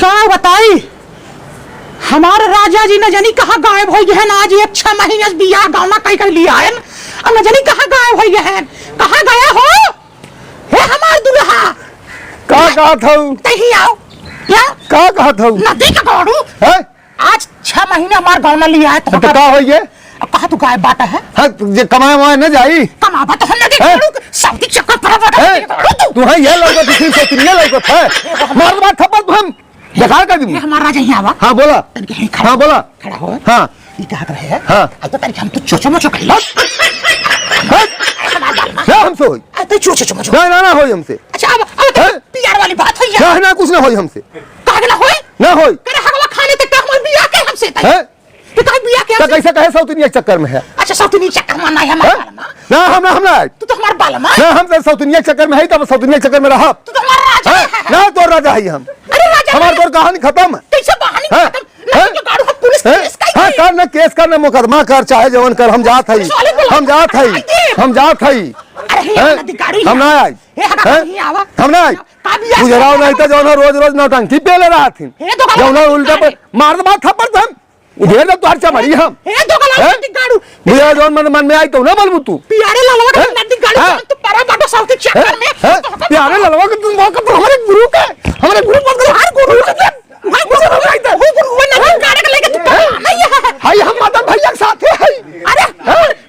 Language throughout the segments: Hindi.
क्या बताई हमारे राजा जी न जानी कहाँ गायब हो गए हैं। आज 6 महीने बियाह गावना कहीं कहीं लिया है अब न जानी कहाँ गायब हो गए हैं। कहाँ गया हो हे हमार दुल्हा? कहा था कहीं आओ क्या कहा था नदी का गाड़ू है? आज 6 महीने हमार गावना लिया है तो का हो ये? अब कहा तू गायब बात है हाँ ये कमाए वमाए न जाई कमाबा तो हम नदी गाड़ू सऊदी चक्कर पर तू है ये लड़का किसी से तुम ये लड़का है मार मार थप्पड़ तू हम दिखा कर दी। हमारा राजा यहाँ आवा। हाँ बोला हाँ बोला खड़ा हो हाँ ये क्या रहे हैं। हाँ अब तो तरीके हम तो चोचो मोचो कर लो क्या हमसे होई तो चोचो मोचो ना ना होई हमसे। अच्छा अब प्यार वाली बात है क्या ना कुछ ना होई हमसे कहा ना होई ना होई करे हगवा खाने तक का हमार बियाह के हमसे तय है तो कहीं बियाह के तो कैसे कहे सौतनिया चक्कर में है। अच्छा सौतनी चक्कर में ना है हमारा ना हम ना तू तो हमारा बालमा ना हम तो सौतनिया चक्कर में है तब सौतनिया चक्कर में रहा तू तो हमारा राजा है ना तो राजा है हम। अरे राजा हमार तो कहानी खत्म कैसे कहानी खत्म नहीं तो गाड़ू पुलिस केस का हाँ कर ना केस कर ना मुकदमा कर चाहे जवन कर हम जात हई हम जात हई हम ना आई हम ना आई गुजराव नहीं तो जवन रोज रोज नौटंकी पे ले रहा थी जवन उल्टा पर मार दे थप्पड़ हम उधेर तो हर चमड़ी हम बुझा जवन मन में आई तो ना बोलबू तू प्यारे ललवा का नदी गाड़ू तो परा बाटो साउथ चक्कर में प्यारे ललवा का तुम मौका तो हमारे गुरु पर हर गुरु हाय हम मदन भैया के साथ है। अरे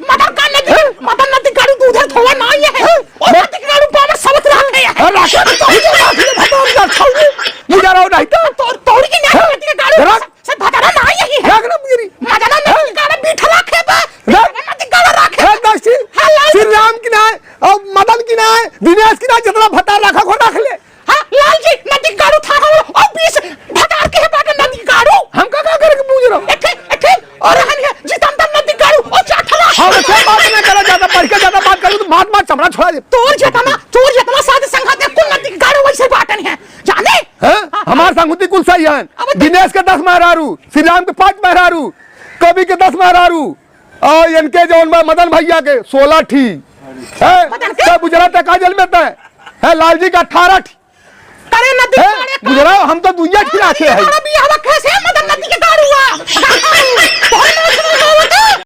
मदन का नदी मदन नदी गाड़ू तो उधर थोड़ा ना ही है और नदी गाड़ू पावर सबत रखे है मुझे रहो नहीं तो तोड़ की नदी गाड़ू सब भटारा ना ही है मदन नदी गाड़ू बिठला खेबा नदी गाड़ू रखे श्री राम की ना और मदन की ना दिनेश की ना जितना भटार रखा खो रख ले। हां लाल जी नदी गाड़ू था और 20 भटार के बाटे नदी गाड़ू हम का करके पूछ रहा हूं और हन जितंदर नदी गाड़ू और चाठला हम क्या बात ना करा ज्यादा बढ़ के ज्यादा बात करूं तो मार चमड़ा छोड़ा दे। चोर जितना साथ संगत है कुल नदी गाड़ू वैसे बाटन है जाने हैं हमार संगति कुल सही है। दिनेश के 10 मेहरारू श्री राम के 5 मेहरारू कवि के 10 मेहरारू और इनके जौन मदन भैया के 16 ठी है सब गुजरात का जल में है लाल जी का 18 ठी करे नदी गुजरात हम तो दुनिया ठी रखे हैं। कैसे मदन नदी के गाड़ू हुआ